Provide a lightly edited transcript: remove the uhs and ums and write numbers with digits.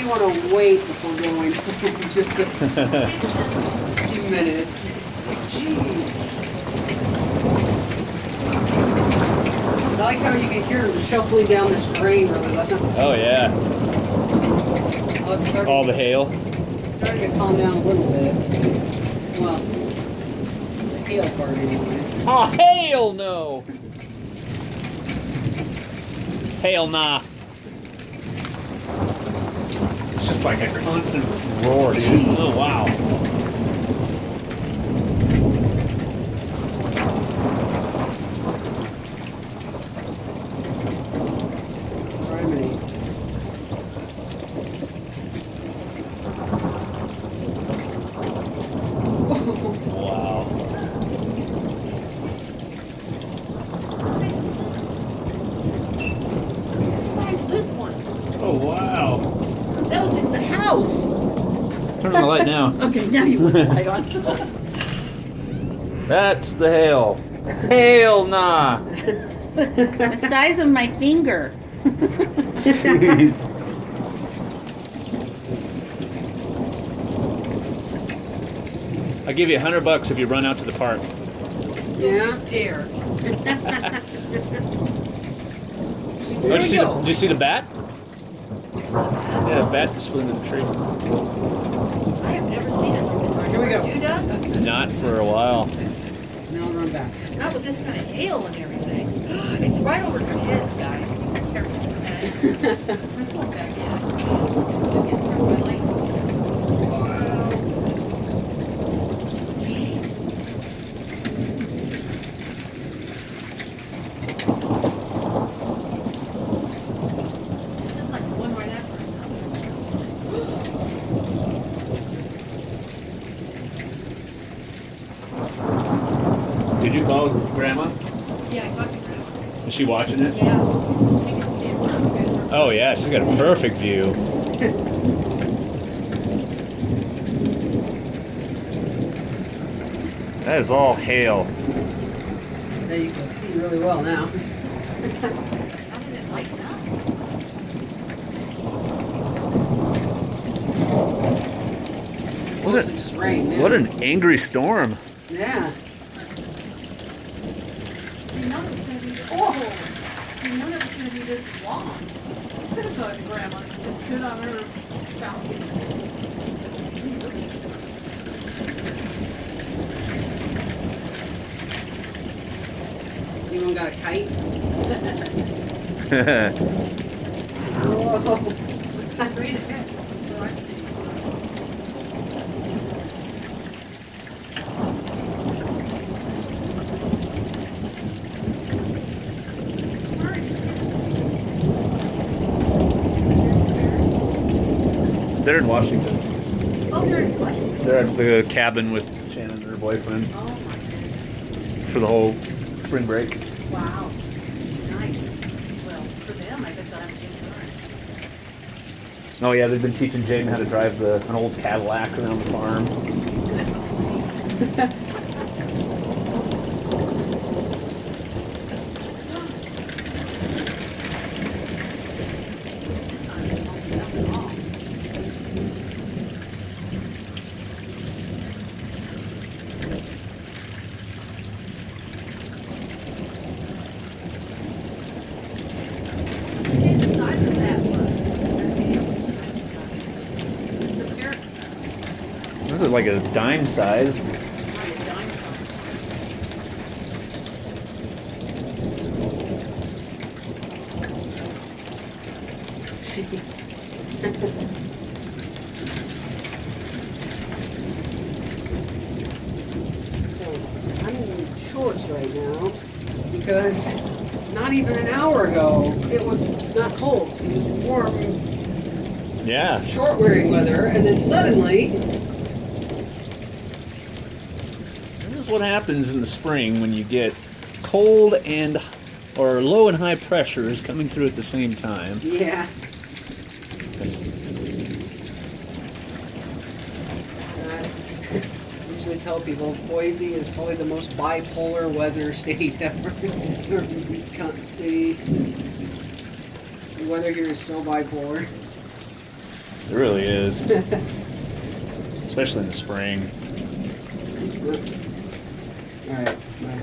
want to wait before going. Just a few minutes. Jeez. I like how you can hear them shuffling down this drain really well. Oh yeah. Well, it's starting, All the hail. it's starting to calm down a little bit. Well, the hail part anyway. Oh hell no! Hail nah. It's just like a constant roar, dude. Oh wow. Wow. This one. Oh wow. That was in the house. Turn on the light now. Okay, now you put the light on. That's the hail. Hail nah. The size of my finger. Jeez. I'll give you $100 if you run out to the park. Yeah. Dare. Did you see the bat? Yeah, the bat just flew into the tree. I have never seen it like this. Alright, here we go. You done? Not for a while. Now I'll run back. Not with this kind of hail and everything. It's right over your heads, guys. Be careful with that. I'm going back in. Just get through my light. Wow. Jeez. It's just like one right after another. Did you call Grandma? Yeah, I talked to Grandma. Is she watching it? Yeah. She can see it real good. Oh yeah, she's got a perfect view. That is all hail. Now you can see really well now. How did it lighten up? Mostly just rain. Yeah. What an angry storm. Yeah. None of it's gonna be none of it's gonna be this long. Could have gone to Grandma and just stood on her balcony. Anyone got a kite? That's Whoa. 3 to 10. So I see. They're in Washington. Oh, they're in Washington. They're at the cabin with Shannon and her boyfriend Oh my goodness. for the whole spring break. Wow. Nice. Well, for them, I bet they'll have a good time. Oh yeah, they've been teaching Jaden how to drive an old Cadillac around the farm. This is like a dime size. So I'm in shorts right now because not even an hour ago it was not cold. It was warm, Yeah. short wearing weather, and then suddenly This is what happens in the spring when you get cold or low and high pressures coming through at the same time. yeah. I usually tell people Boise is probably the most bipolar weather state ever. See, the weather here is so bipolar. It really is. Especially in the spring. All right. Bye.